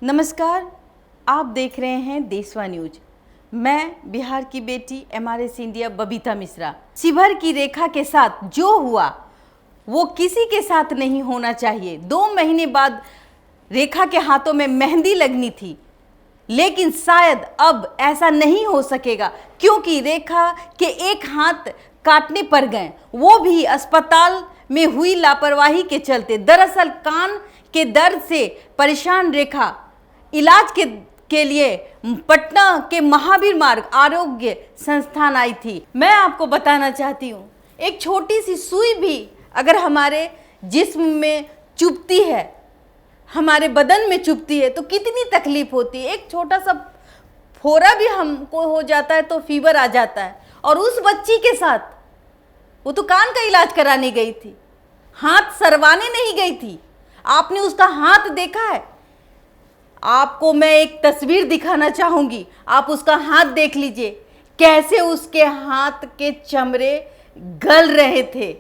नमस्कार, आप देख रहे हैं देशवा न्यूज। मैं बिहार की बेटी MRS इंडिया बबीता मिश्रा। शिवहर की रेखा के साथ जो हुआ वो किसी के साथ नहीं होना चाहिए। 2 महीने बाद रेखा के हाथों में मेहंदी लगनी थी, लेकिन शायद अब ऐसा नहीं हो सकेगा क्योंकि रेखा के एक हाथ काटने पड़ गए, वो भी अस्पताल में हुई लापरवाही के चलते। दरअसल कान के दर्द से परेशान रेखा इलाज के लिए पटना के महावीर मार्ग आरोग्य संस्थान आई थी। मैं आपको बताना चाहती हूँ, एक छोटी सी सुई भी अगर हमारे जिस्म में चुभती है, हमारे बदन में चुभती है तो कितनी तकलीफ होती है। एक छोटा सा फोड़ा भी हमको हो जाता है तो फीवर आ जाता है। और उस बच्ची के साथ वो तो कान का इलाज कराने गई थी, हाथ सरवाने नहीं गई थी। आपने उसका हाथ देखा है? आपको मैं एक तस्वीर दिखाना चाहूंगी, आप उसका हाथ देख लीजिए, कैसे उसके हाथ के चमड़े गल रहे थे,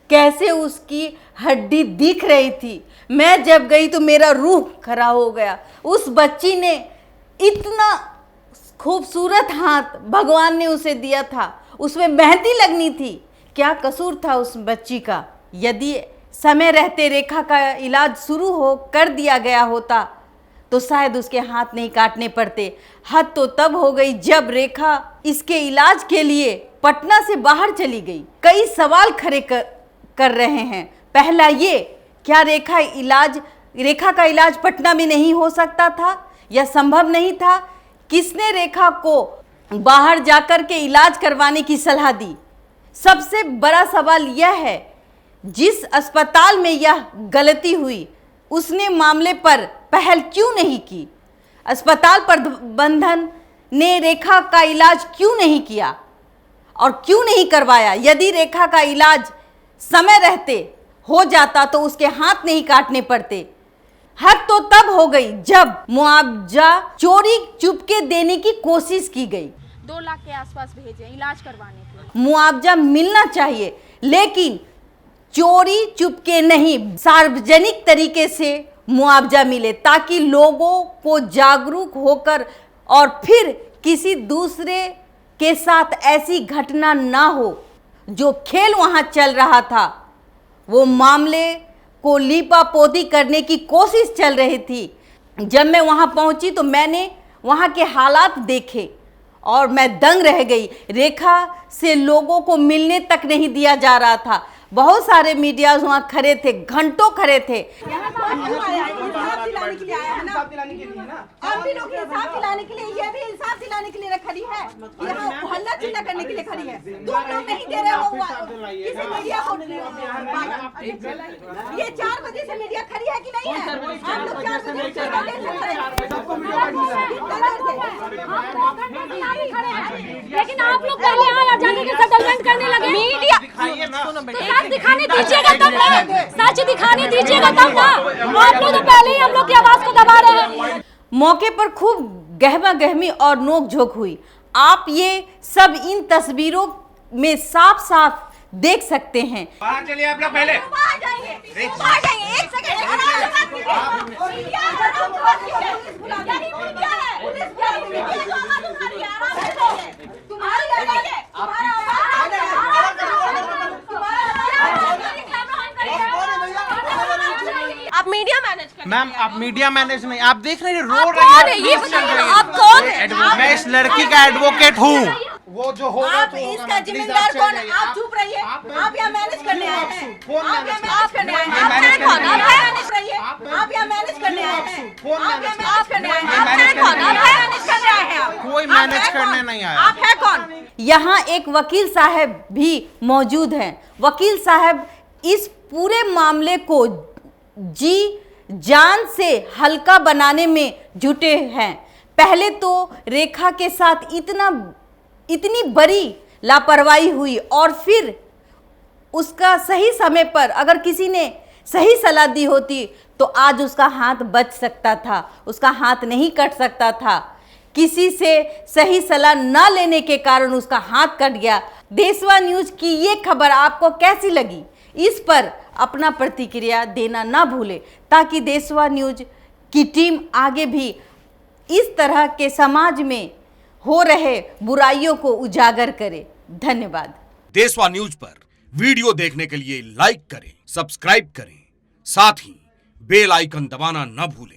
कैसे उसकी हड्डी दिख रही थी। मैं जब गई तो मेरा रूह खड़ा हो गया। उस बच्ची ने इतना खूबसूरत हाथ भगवान ने उसे दिया था, उसमें मेहंदी लगनी थी। क्या कसूर था उस बच्ची का? यदि समय रहते रेखा का इलाज शुरू हो कर दिया गया होता तो शायद उसके हाथ नहीं काटने पड़ते। हद तो तब हो गई जब रेखा इसके इलाज के लिए पटना से बाहर चली गई। कई सवाल खड़े कर रहे हैं। पहला ये, क्या रेखा का इलाज पटना में नहीं हो सकता था या संभव नहीं था? किसने रेखा को बाहर जाकर के इलाज करवाने की सलाह दी? सबसे बड़ा सवाल यह है, जिस अस्पताल में यह गलती हुई उसने मामले पर पहल क्यों नहीं की? अस्पताल प्रबंधन ने रेखा का इलाज क्यों नहीं किया और क्यों नहीं करवाया? यदि रेखा का इलाज समय रहते हो जाता तो उसके हाथ नहीं काटने पड़ते। हद तो तब हो गई जब मुआवजा चोरी चुपके देने की कोशिश की गई। 2 लाख के आसपास भेजे इलाज करवाने के। मुआवजा मिलना चाहिए, लेकिन चोरी चुपके नहीं, सार्वजनिक तरीके से मुआवजा मिले ताकि लोगों को जागरूक होकर और फिर किसी दूसरे के साथ ऐसी घटना ना हो। जो खेल वहां चल रहा था, वो मामले को लीपापोती करने की कोशिश चल रही थी। जब मैं वहां पहुंची तो मैंने वहां के हालात देखे और मैं दंग रह गई। रेखा से लोगों को मिलने तक नहीं दिया जा रहा था। बहुत सारे मीडियाज वहाँ खड़े थे, घंटों खड़े थे। इंसाफ दिलाने के लिए आया है ना, आप भी लोग इंसाफ दिलाने के लिए, ये भी इंसाफ दिलाने के लिए खड़ी है, यहाँ हल्ला चिल्ला करने के लिए खड़ी है। तुम लोग नहीं दे रहे हो किसी मीडिया को। ये 4 बजे से मीडिया खड़ी है कि नहीं है? आप लोग 4 बजे से लेकिन आप लोग पहले यहाँ जाके के सेटलमेंट करने लगे। मीडिया सच दिखाने दीजिएगा तब ना, सच दिखाने दीजिएगा तब ना। आप लोग तो पहले ही हम लोग की आवाज को दबा रहे हैं। मौके पर खूब गहमा गहमी और नोकझोंक हुई। आप ये सब इन तस्वीरों में साफ साफ देख सकते हैं। बाहर चलिए आप लोग पहले। बाहर जाएंगे, एक सेकंड। आप मीडिया मैनेज कर। मैम आप मीडिया मैनेज नहीं, आप देख रहे हैं रो आप रही कौन है? ये बताइए, आप कौन है? मैं इस लड़की का एडवोकेट हूँ। वो जो हो आप इसका जिम्मेदार कौन है? आप चुप रहिए। आप यहाँ मैनेज करने आए हैं। आप यहाँ मैनेज करने आए हैं। आप हैं कौन? आप मैनेज रहिए। आप यहाँ मैनेज करने आए हैं। आप यहाँ मैनेज करने आए हैं। आप हैं कौन? आप मैनेज करने आए हैं। कोई मैनेज करने नहीं आया। आप हैं कौन? यहाँ एक वकील साहब भी मौजूद हैं। वकील साहब इस पूरे मामले को जी जान से हल्का बनाने में जुटे हैं। पहले तो रेखा के साथ इतनी बड़ी लापरवाही हुई और फिर उसका सही समय पर अगर किसी ने सही सलाह दी होती तो आज उसका हाथ बच सकता था, उसका हाथ नहीं कट सकता था। किसी से सही सलाह न लेने के कारण उसका हाथ कट गया। देशवा न्यूज की ये खबर आपको कैसी लगी? इस पर अपना प्रतिक्रिया देना ना भूले ताकि देशवा न्यूज कि टीम आगे भी इस तरह के समाज में हो रहे बुराइयों को उजागर करे। धन्यवाद। देशवा न्यूज पर वीडियो देखने के लिए लाइक करें, सब्सक्राइब करें, साथ ही बेल आइकन दबाना न भूलें।